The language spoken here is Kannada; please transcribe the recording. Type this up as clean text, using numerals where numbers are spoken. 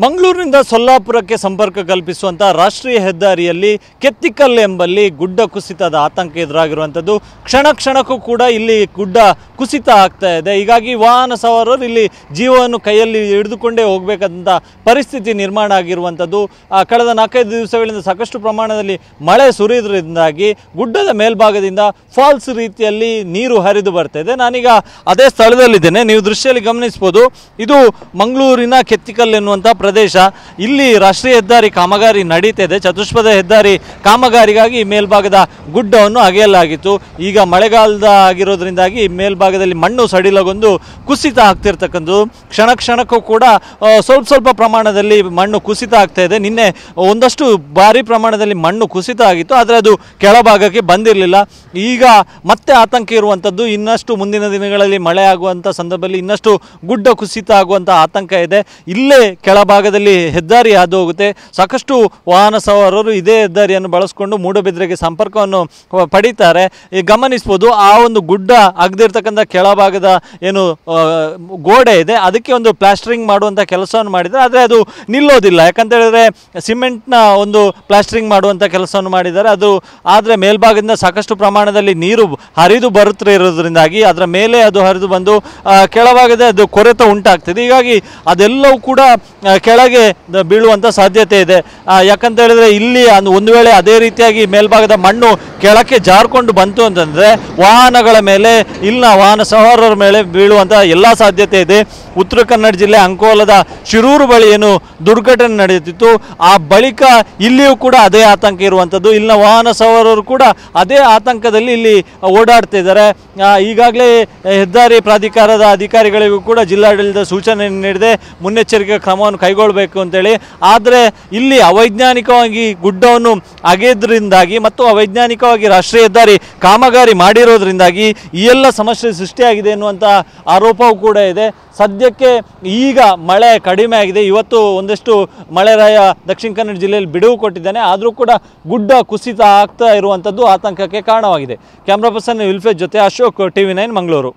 ಮಂಗಳೂರಿನಿಂದ ಸೊಲ್ಲಾಪುರಕ್ಕೆ ಸಂಪರ್ಕ ಕಲ್ಪಿಸುವಂಥ ರಾಷ್ಟ್ರೀಯ ಹೆದ್ದಾರಿಯಲ್ಲಿ ಕೆತ್ತಿಕಲ್ ಎಂಬಲ್ಲಿ ಗುಡ್ಡ ಕುಸಿತದ ಆತಂಕ ಎದುರಾಗಿರುವಂಥದ್ದು. ಕ್ಷಣಕ್ಕೂ ಕೂಡ ಇಲ್ಲಿ ಗುಡ್ಡ ಕುಸಿತ ಆಗ್ತಾ ಇದೆ. ಹೀಗಾಗಿ ವಾಹನ ಸವಾರರು ಇಲ್ಲಿ ಜೀವವನ್ನು ಕೈಯಲ್ಲಿ ಹಿಡಿದುಕೊಂಡೇ ಹೋಗಬೇಕಾದಂಥ ಪರಿಸ್ಥಿತಿ ನಿರ್ಮಾಣ ಆಗಿರುವಂಥದ್ದು. ಕಳೆದ 4-5 ದಿವಸಗಳಿಂದ ಸಾಕಷ್ಟು ಪ್ರಮಾಣದಲ್ಲಿ ಮಳೆ ಸುರಿಯೋದ್ರಿಂದಾಗಿ ಗುಡ್ಡದ ಮೇಲ್ಭಾಗದಿಂದ ಫಾಲ್ಸ್ ರೀತಿಯಲ್ಲಿ ನೀರು ಹರಿದು ಬರ್ತಾ ಇದೆ. ನಾನೀಗ ಅದೇ ಸ್ಥಳದಲ್ಲಿದ್ದೇನೆ. ನೀವು ದೃಶ್ಯದಲ್ಲಿ ಗಮನಿಸ್ಬೋದು, ಇದು ಮಂಗಳೂರಿನ ಕೆತ್ತಿಕಲ್ ಎನ್ನುವಂಥ ಪ್ರದೇಶ. ಇಲ್ಲಿ ರಾಷ್ಟ್ರೀಯ ಹೆದ್ದಾರಿ ಕಾಮಗಾರಿ ನಡೀತಾ ಇದೆ. ಚತುಷ್ಪಥ ಹೆದ್ದಾರಿ ಕಾಮಗಾರಿಗಾಗಿ ಮೇಲ್ಭಾಗದ ಗುಡ್ಡವನ್ನು ಅಗೆಯಲಾಗಿತ್ತು. ಈಗ ಮಳೆಗಾಲದ ಆಗಿರೋದ್ರಿಂದಾಗಿ ಮೇಲ್ಭಾಗದಲ್ಲಿ ಮಣ್ಣು ಸಡಿಲಗೊಂಡು ಕುಸಿತ ಆಗ್ತಿರ್ತಕ್ಕಂಥದ್ದು. ಕ್ಷಣಕ್ಕೂ ಕೂಡ ಸ್ವಲ್ಪ ಪ್ರಮಾಣದಲ್ಲಿ ಮಣ್ಣು ಕುಸಿತ ಆಗ್ತಾ ಇದೆ. ನಿನ್ನೆ ಒಂದಷ್ಟು ಭಾರಿ ಪ್ರಮಾಣದಲ್ಲಿ ಮಣ್ಣು ಕುಸಿತ ಆಗಿತ್ತು, ಆದರೆ ಅದು ಕೆಳಭಾಗಕ್ಕೆ ಬಂದಿರಲಿಲ್ಲ. ಈಗ ಮತ್ತೆ ಆತಂಕ ಇರುವಂಥದ್ದು. ಇನ್ನಷ್ಟು ಮುಂದಿನ ದಿನಗಳಲ್ಲಿ ಮಳೆ ಆಗುವಂಥ ಸಂದರ್ಭದಲ್ಲಿ ಇನ್ನಷ್ಟು ಗುಡ್ಡ ಕುಸಿತ ಆಗುವಂಥ ಆತಂಕ ಇದೆ. ಇಲ್ಲೇ ಕೆಳಭಾಗದಲ್ಲಿ ಹೆದ್ದಾರಿ ಹಾದು ಹೋಗುತ್ತೆ. ಸಾಕಷ್ಟು ವಾಹನ ಸವಾರರು ಇದೇ ಹೆದ್ದಾರಿಯನ್ನು ಬಳಸಿಕೊಂಡು ಮೂಡಬಿದ್ರೆಗೆ ಸಂಪರ್ಕವನ್ನು ಪಡೀತಾರೆ. ಗಮನಿಸ್ಬೋದು, ಆ ಒಂದು ಗುಡ್ಡ ಅಗದಿರ್ತಕ್ಕಂಥ ಕೆಳಭಾಗದ ಏನು ಗೋಡೆ ಇದೆ, ಅದಕ್ಕೆ ಒಂದು ಪ್ಲಾಸ್ಟರಿಂಗ್ ಮಾಡುವಂಥ ಕೆಲಸವನ್ನು ಮಾಡಿದ್ದಾರೆ. ಆದರೆ ಅದು ನಿಲ್ಲೋದಿಲ್ಲ. ಯಾಕಂತ ಹೇಳಿದ್ರೆ ಸಿಮೆಂಟ್ನ ಒಂದು ಪ್ಲಾಸ್ಟರಿಂಗ್ ಮಾಡುವಂಥ ಕೆಲಸವನ್ನು ಮಾಡಿದ್ದಾರೆ. ಅದು ಆದರೆ ಮೇಲ್ಭಾಗದಿಂದ ಸಾಕಷ್ಟು ಪ್ರಮಾಣದಲ್ಲಿ ನೀರು ಹರಿದು ಬರುತ್ತಾ ಇರೋದ್ರಿಂದಾಗಿ ಅದರ ಮೇಲೆ ಅದು ಹರಿದು ಬಂದು ಕೆಳಭಾಗದ ಅದು ಕೊರೆತ ಉಂಟಾಗ್ತದೆ. ಹೀಗಾಗಿ ಅದೆಲ್ಲವೂ ಕೂಡ ಕೆಳಗೆ ಬೀಳುವಂಥ ಸಾಧ್ಯತೆ ಇದೆ. ಯಾಕಂತ ಹೇಳಿದ್ರೆ ಇಲ್ಲಿ ಒಂದು ವೇಳೆ ಅದೇ ರೀತಿಯಾಗಿ ಮೇಲ್ಭಾಗದ ಮಣ್ಣು ಕೆಳಕ್ಕೆ ಜಾರ್ಕೊಂಡು ಬಂತು ಅಂತಂದರೆ ವಾಹನಗಳ ಮೇಲೆ, ಇಲ್ಲ ವಾಹನ ಸವಾರರ ಮೇಲೆ ಬೀಳುವಂಥ ಎಲ್ಲ ಸಾಧ್ಯತೆ ಇದೆ. ಉತ್ತರ ಕನ್ನಡ ಜಿಲ್ಲೆ ಅಂಕೋಲದ ಶಿರೂರು ಬಳಿ ಏನು ದುರ್ಘಟನೆ ನಡೆಯುತ್ತಿತ್ತು, ಆ ಬಳಿಕ ಇಲ್ಲಿಯೂ ಕೂಡ ಅದೇ ಆತಂಕ ಇರುವಂಥದ್ದು. ಇಲ್ಲಿನ ವಾಹನ ಸವಾರರು ಕೂಡ ಅದೇ ಆತಂಕದಲ್ಲಿ ಇಲ್ಲಿ ಓಡಾಡ್ತಿದ್ದಾರೆ. ಈಗಾಗಲೇ ಹೆದ್ದಾರಿ ಪ್ರಾಧಿಕಾರದ ಅಧಿಕಾರಿಗಳಿಗೂ ಕೂಡ ಜಿಲ್ಲಾಡಳಿತ ಸೂಚನೆ ನೀಡಿದೆ, ಮುನ್ನೆಚ್ಚರಿಕೆ ಕ್ರಮವನ್ನು ಕೈಗೊಳ್ಳಬೇಕು ಅಂತೇಳಿ. ಆದರೆ ಇಲ್ಲಿ ಅವೈಜ್ಞಾನಿಕವಾಗಿ ಗುಡ್ಡವನ್ನು ಅಗೆದ್ರಿಂದಾಗಿ ಮತ್ತು ಅವೈಜ್ಞಾನಿಕವಾಗಿ ರಾಷ್ಟ್ರೀಯ ಹೆದ್ದಾರಿ ಕಾಮಗಾರಿ ಮಾಡಿರೋದ್ರಿಂದಾಗಿ ಈ ಎಲ್ಲ ಸಮಸ್ಯೆ ಸೃಷ್ಟಿಯಾಗಿದೆ ಎನ್ನುವಂಥ ಆರೋಪವೂ ಕೂಡ ಇದೆ. ಸದ್ಯಕ್ಕೆ ಈಗ ಮಳೆ ಕಡಿಮೆ ಆಗಿದೆ. ಇವತ್ತು ಒಂದಷ್ಟು ಮಳೆರಾಯ ದಕ್ಷಿಣ ಕನ್ನಡ ಜಿಲ್ಲೆಯಲ್ಲಿ ಬಿಡುವು ಕೊಟ್ಟಿದ್ದಾನೆ. ಆದರೂ ಕೂಡ ಗುಡ್ಡ ಕುಸಿತ ಆಗ್ತಾ ಇರುವಂಥದ್ದು ಆತಂಕಕ್ಕೆ ಕಾರಣವಾಗಿದೆ. ಕ್ಯಾಮ್ರಾ ಪರ್ಸನ್ ವಿಲ್ಫೇಜ್ ಜೊತೆ ಅಶೋಕ್, TV9 ಮಂಗಳೂರು.